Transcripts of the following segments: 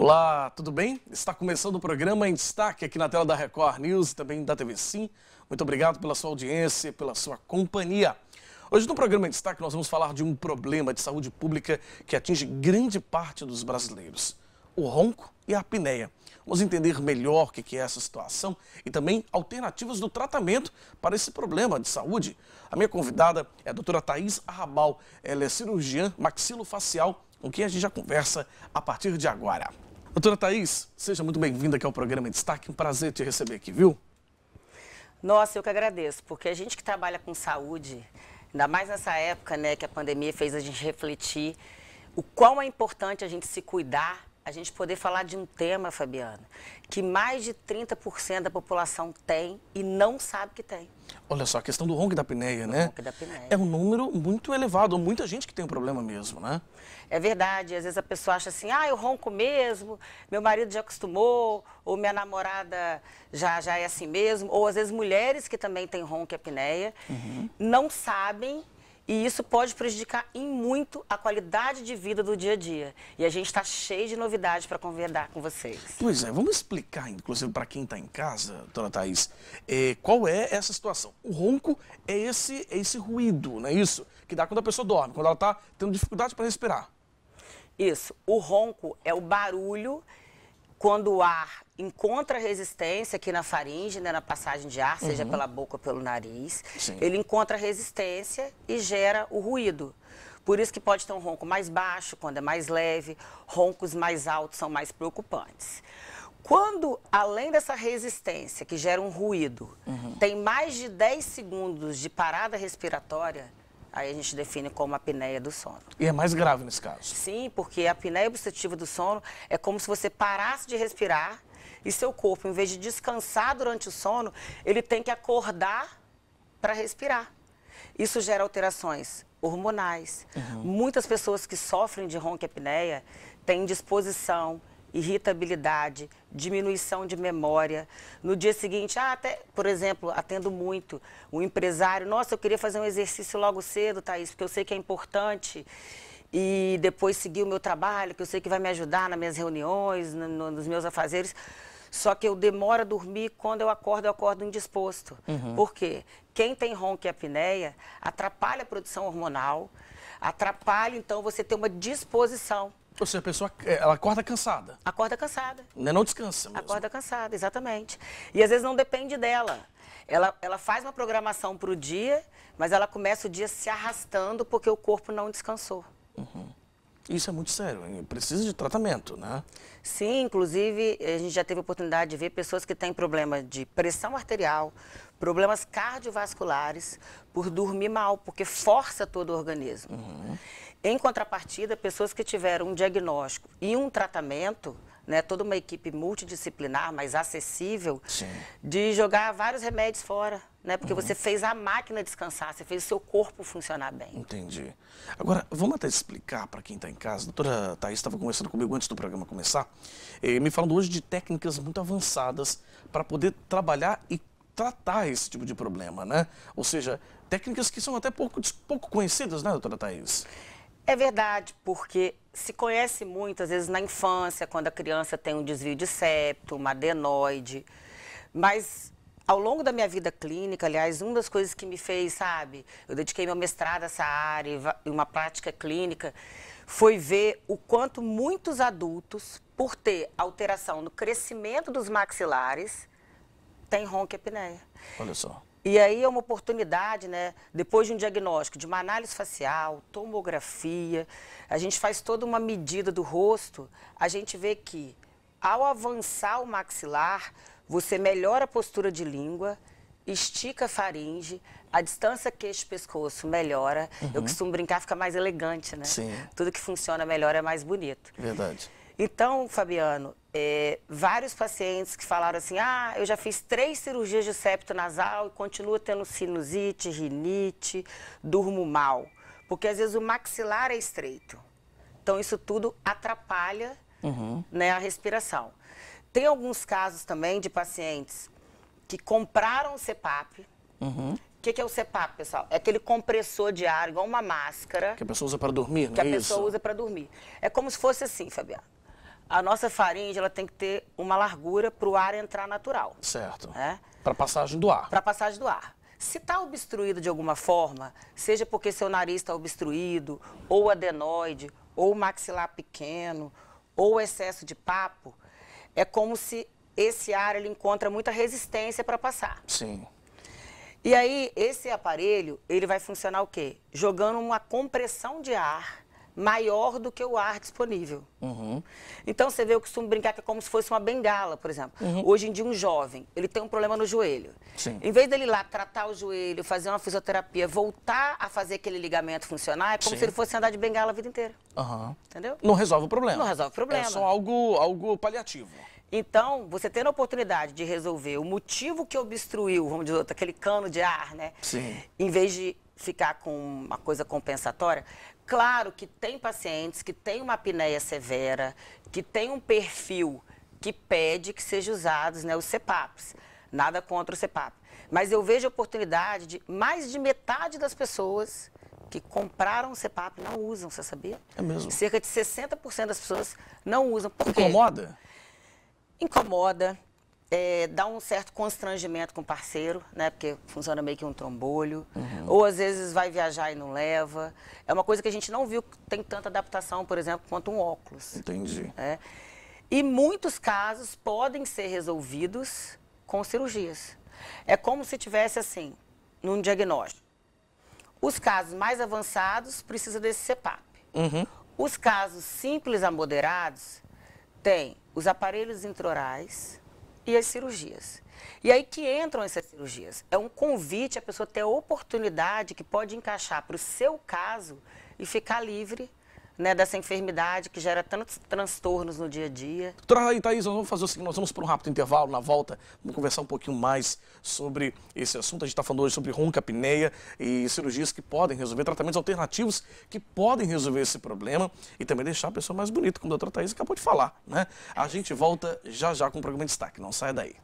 Olá, tudo bem? Está começando o programa em destaque aqui na tela da Record News e também da TV Sim. Muito obrigado pela sua audiência e pela sua companhia. Hoje no programa em destaque nós vamos falar de um problema de saúde pública que atinge grande parte dos brasileiros: o ronco e a apneia. Vamos entender melhor o que é essa situação e também alternativas do tratamento para esse problema de saúde. A minha convidada é a doutora Thaís Arrabal. Ela é cirurgiã maxilofacial, com quem a gente já conversa a partir de agora. Doutora Thaís, seja muito bem-vinda aqui ao programa em destaque. Um prazer te receber aqui, viu? Nossa, eu que agradeço, porque a gente que trabalha com saúde, ainda mais nessa época, né, que a pandemia fez a gente refletir o quão é importante a gente se cuidar, a gente poder falar de um tema, Fabiano, que mais de 30% da população tem e não sabe que tem. Olha só, a questão do ronco e da apneia, né? Ronco e da apneia. É um número muito elevado, muita gente que tem um problema mesmo, né? É verdade, às vezes a pessoa acha assim, eu ronco mesmo, meu marido já acostumou, ou minha namorada já é assim mesmo, ou às vezes mulheres que também têm ronco e apneia, não sabem. E isso pode prejudicar em muito a qualidade de vida do dia a dia. E a gente está cheio de novidades para conversar com vocês. Pois é, vamos explicar, inclusive, para quem está em casa, doutora Thaís, qual é essa situação. O ronco é esse ruído, não é isso? Que dá quando a pessoa dorme, quando ela está tendo dificuldade para respirar. Isso. O ronco é o barulho quando o ar encontra resistência aqui na faringe, né, na passagem de ar, seja pela boca ou pelo nariz. Sim. Ele encontra resistência e gera o ruído. Por isso que pode ter um ronco mais baixo, quando é mais leve. Roncos mais altos são mais preocupantes. Quando, além dessa resistência que gera um ruído, tem mais de 10 segundos de parada respiratória, aí a gente define como apneia do sono. E é mais grave nesse caso. Sim, porque a apneia obstrutiva do sono é como se você parasse de respirar e seu corpo, em vez de descansar durante o sono, ele tem que acordar para respirar. Isso gera alterações hormonais. Muitas pessoas que sofrem de ronco e apneia têm indisposição, irritabilidade, diminuição de memória. No dia seguinte, até, por exemplo, atendo muito um empresário, nossa, eu queria fazer um exercício logo cedo, Thaís, porque eu sei que é importante, e depois seguir o meu trabalho, que eu sei que vai me ajudar nas minhas reuniões, nos meus afazeres, só que eu demoro a dormir, quando eu acordo indisposto. Por quê? Quem tem ronco e apneia atrapalha a produção hormonal, atrapalha, então, você ter uma disposição. Ou seja, a pessoa ela acorda cansada. Acorda cansada. Não descansa mesmo. Acorda cansada, exatamente. E às vezes não depende dela. Ela faz uma programação para o dia, mas ela começa o dia se arrastando porque o corpo não descansou. Isso é muito sério, hein? Precisa de tratamento, né? Sim, inclusive a gente já teve a oportunidade de ver pessoas que têm problema de pressão arterial, problemas cardiovasculares, por dormir mal, porque força todo o organismo. Em contrapartida, pessoas que tiveram um diagnóstico e um tratamento, né, toda uma equipe multidisciplinar, mais acessível, de jogar vários remédios fora, né, porque você fez a máquina descansar, você fez o seu corpo funcionar bem. Entendi. Agora, vamos até explicar para quem está em casa. A doutora Thaís estava conversando comigo antes do programa começar, me falando hoje de técnicas muito avançadas para poder trabalhar e tratar esse tipo de problema, né? Ou seja, técnicas que são até pouco conhecidas, né, doutora Thaís? É verdade, porque se conhece muito, às vezes, na infância, quando a criança tem um desvio de septo, uma adenoide. Mas, ao longo da minha vida clínica, aliás, uma das coisas que me fez, sabe, eu dediquei meu mestrado a essa área e uma prática clínica, foi ver o quanto muitos adultos, por ter alteração no crescimento dos maxilares, têm ronco e apneia. Olha só. E aí é uma oportunidade, né? Depois de um diagnóstico de uma análise facial, tomografia, a gente faz toda uma medida do rosto, a gente vê que, ao avançar o maxilar, você melhora a postura de língua, estica a faringe, a distância queixo-pescoço melhora. Eu costumo brincar, fica mais elegante, né? Sim. Tudo que funciona melhor é mais bonito. Verdade. Então, Fabiano, vários pacientes que falaram assim, eu já fiz 3 cirurgias de septo nasal e continuo tendo sinusite, rinite, durmo mal. Porque às vezes o maxilar é estreito. Então isso tudo atrapalha, né, a respiração. Tem alguns casos também de pacientes que compraram o CPAP. O que é o CPAP, pessoal? É aquele compressor de ar, igual uma máscara. Que a pessoa usa para dormir, não é isso? Que a pessoa usa para dormir. É como se fosse assim, Fabiano. A nossa faringe, ela tem que ter uma largura para o ar entrar natural. Certo. Né? Para passagem do ar. Para passagem do ar. Se está obstruído de alguma forma, seja porque seu nariz está obstruído, ou adenoide, ou maxilar pequeno, ou excesso de papo, é como se esse ar ele encontra muita resistência para passar. Sim. E aí, esse aparelho, ele vai funcionar o quê? Jogando uma compressão de ar maior do que o ar disponível. Uhum. Então, você vê, eu costumo brincar que é como se fosse uma bengala, por exemplo. Uhum. Hoje em dia, um jovem, ele tem um problema no joelho. Sim. Em vez dele ir lá tratar o joelho, fazer uma fisioterapia, voltar a fazer aquele ligamento funcionar, é como Sim. se ele fosse andar de bengala a vida inteira. Uhum. Entendeu? Não resolve o problema. Não resolve o problema. É só algo paliativo. Então, você tendo a oportunidade de resolver o motivo que obstruiu, vamos dizer, aquele cano de ar, né? Sim. Em vez de ficar com uma coisa compensatória, claro que tem pacientes que têm uma apneia severa, que tem um perfil que pede que sejam usados, né, os CPAPs. Nada contra o CPAP. Mas eu vejo a oportunidade de mais de metade das pessoas que compraram o CPAP não usam, você sabia? É mesmo? Cerca de 60% das pessoas não usam. Por quê? Incomoda? Incomoda, dá um certo constrangimento com o parceiro, né? Porque funciona meio que um trombolho. Uhum. Ou às vezes vai viajar e não leva. É uma coisa que a gente não viu que tem tanta adaptação, por exemplo, quanto um óculos. Entendi. E muitos casos podem ser resolvidos com cirurgias. É como se tivesse assim, num diagnóstico. Os casos mais avançados precisam desse CPAP. Uhum. Os casos simples a moderados têm os aparelhos intraorais e as cirurgias. E aí que entram essas cirurgias. É um convite a pessoa ter a oportunidade que pode encaixar para o seu caso e ficar livre, né, dessa enfermidade que gera tantos transtornos no dia a dia. Doutora Thaís, nós vamos fazer o seguinte, nós vamos para um rápido intervalo, na volta, vamos conversar um pouquinho mais sobre esse assunto. A gente está falando hoje sobre roncapneia e cirurgias que podem resolver, tratamentos alternativos que podem resolver esse problema e também deixar a pessoa mais bonita, como a doutora Thaís acabou de falar, né? A gente volta já já com o programa de destaque, não saia daí.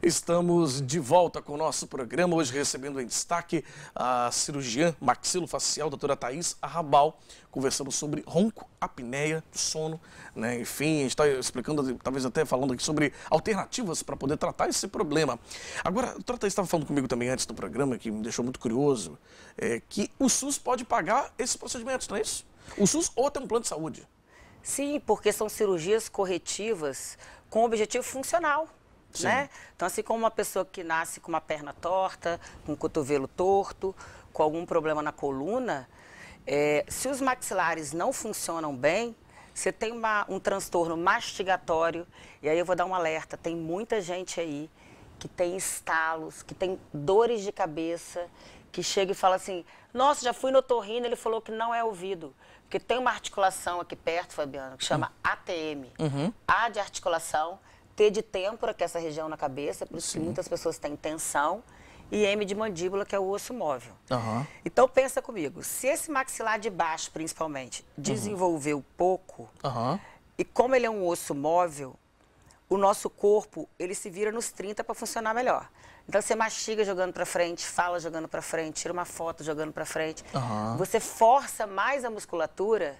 Estamos de volta com o nosso programa, hoje recebendo em destaque a cirurgiã maxilofacial, doutora Thaís Arrabal, conversando sobre ronco, apneia, sono, né? Enfim, a gente está explicando, talvez até falando aqui sobre alternativas para poder tratar esse problema. Agora, a doutora Thaís estava falando comigo também antes do programa, que me deixou muito curioso, que o SUS pode pagar esses procedimentos, não é isso? O SUS ou até um plano de saúde? Sim, porque são cirurgias corretivas com objetivo funcional. Né? Então, assim como uma pessoa que nasce com uma perna torta, com o cotovelo torto, com algum problema na coluna, se os maxilares não funcionam bem, você tem um transtorno mastigatório, e aí eu vou dar um alerta, tem muita gente aí que tem estalos, que tem dores de cabeça, que chega e fala assim, nossa, já fui no otorrino, ele falou que não é ouvido. Porque tem uma articulação aqui perto, Fabiano, que chama ATM. A de articulação, T de têmpora, que é essa região na cabeça, por isso que muitas pessoas têm tensão, e M de mandíbula, que é o osso móvel. Então, pensa comigo, se esse maxilar de baixo, principalmente, desenvolveu pouco, e como ele é um osso móvel, o nosso corpo, ele se vira nos 30 para funcionar melhor. Então, você mastiga jogando para frente, fala jogando para frente, tira uma foto jogando para frente. Você força mais a musculatura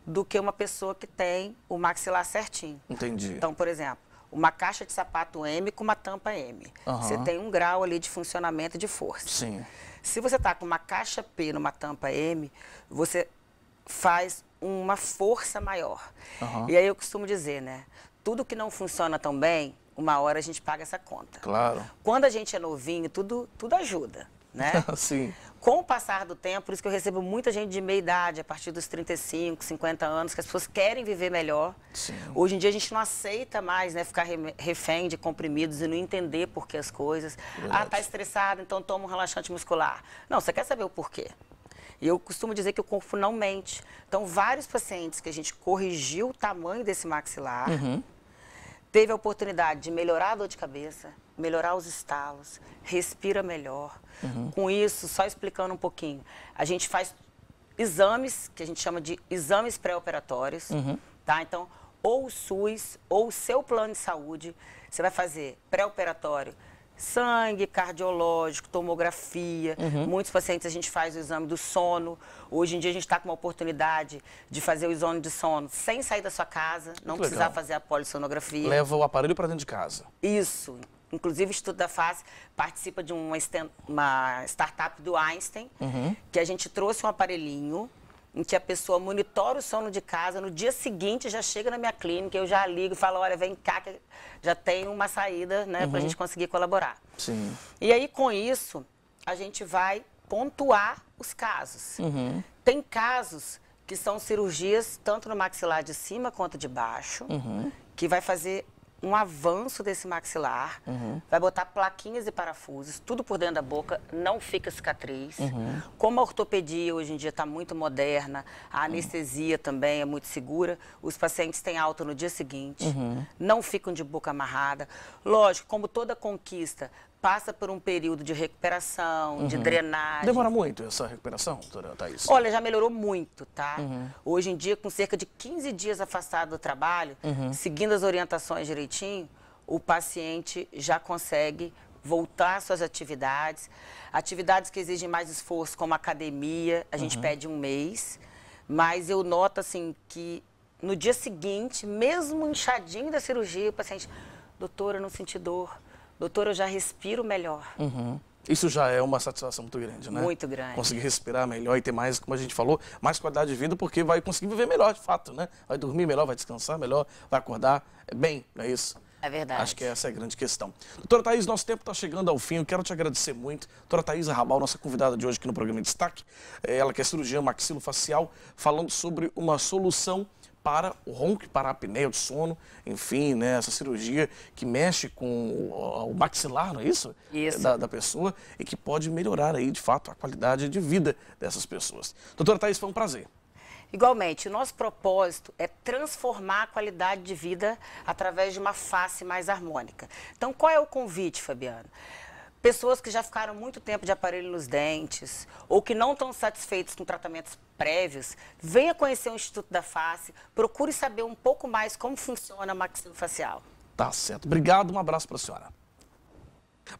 do que uma pessoa que tem o maxilar certinho. Entendi. Então, por exemplo, uma caixa de sapato M com uma tampa M. Você tem um grau ali de funcionamento de força. Sim. Se você está com uma caixa P numa tampa M, você faz uma força maior. E aí eu costumo dizer, né? Tudo que não funciona tão bem, uma hora a gente paga essa conta. Claro. Quando a gente é novinho, tudo ajuda, né? Sim. Com o passar do tempo, por isso que eu recebo muita gente de meia idade, a partir dos 35, 50 anos, que as pessoas querem viver melhor. Sim. Hoje em dia a gente não aceita mais, né, ficar refém de comprimidos e não entender por que as coisas. Verdade. Ah, tá estressado, então toma um relaxante muscular. Não, você quer saber o porquê. E eu costumo dizer que o corpo não mente. Então, vários pacientes que a gente corrigiu o tamanho desse maxilar, teve a oportunidade de melhorar a dor de cabeça, melhorar os estalos, respira melhor. Com isso, só explicando um pouquinho, a gente faz exames, que a gente chama de exames pré-operatórios, tá? Então, ou o SUS, ou o seu plano de saúde. Você vai fazer pré-operatório, sangue, cardiológico, tomografia. Muitos pacientes a gente faz o exame do sono. Hoje em dia a gente está com uma oportunidade de fazer o exame de sono sem sair da sua casa, não precisar fazer a polissonografia. Leva o aparelho para dentro de casa. Isso. Inclusive, o Instituto da Face participa de uma startup do Einstein, que a gente trouxe um aparelhinho em que a pessoa monitora o sono de casa, no dia seguinte já chega na minha clínica, eu já ligo e falo, olha, vem cá, que já tem uma saída, né, para a gente conseguir colaborar. Sim. E aí, com isso, a gente vai pontuar os casos. Tem casos que são cirurgias tanto no maxilar de cima quanto de baixo, que vai fazer um avanço desse maxilar, vai botar plaquinhas e parafusos, tudo por dentro da boca, não fica cicatriz. Como a ortopedia hoje em dia está muito moderna, a anestesia também é muito segura, os pacientes têm alta no dia seguinte, não ficam de boca amarrada. Lógico, como toda conquista, passa por um período de recuperação, de drenagem. Demora muito essa recuperação, doutora Thaís? Olha, já melhorou muito, tá? Hoje em dia, com cerca de 15 dias afastado do trabalho, seguindo as orientações direitinho, o paciente já consegue voltar às suas atividades. Atividades que exigem mais esforço, como academia, a gente pede 1 mês. Mas eu noto, assim, que no dia seguinte, mesmo inchadinho da cirurgia, o paciente, doutora, eu não senti dor. Doutora, eu já respiro melhor. Isso já é uma satisfação muito grande, né? Muito grande. Conseguir respirar melhor e ter mais, como a gente falou, mais qualidade de vida, porque vai conseguir viver melhor, de fato, né? Vai dormir melhor, vai descansar melhor, vai acordar bem, não é isso? É verdade. Acho que essa é a grande questão. Doutora Thaís, nosso tempo está chegando ao fim. Eu quero te agradecer muito. Doutora Thaís Arrabal, nossa convidada de hoje aqui no programa em Destaque. Ela que é cirurgiã maxilofacial, falando sobre uma solução para o ronco, para a apneia de sono, enfim, né, essa cirurgia que mexe com o maxilar, não é isso? Isso. Da pessoa e que pode melhorar aí, de fato, a qualidade de vida dessas pessoas. Doutora Thaís, foi um prazer. Igualmente, o nosso propósito é transformar a qualidade de vida através de uma face mais harmônica. Então, qual é o convite, Fabiano? Pessoas que já ficaram muito tempo de aparelho nos dentes ou que não estão satisfeitos com tratamentos prévios, venha conhecer o Instituto da Face, procure saber um pouco mais como funciona a maxilofacial. Tá certo. Obrigado, um abraço para a senhora.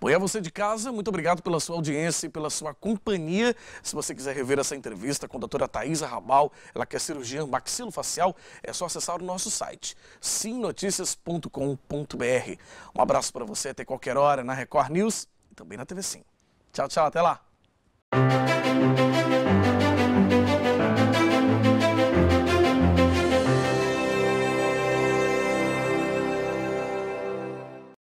Bom, e a você de casa, muito obrigado pela sua audiência e pela sua companhia. Se você quiser rever essa entrevista com a doutora Thaís Arrabal, ela que é cirurgiã maxilofacial, é só acessar o nosso site, simnoticias.com.br. Um abraço para você até qualquer hora na Record News e também na TV Sim. Tchau, tchau, até lá.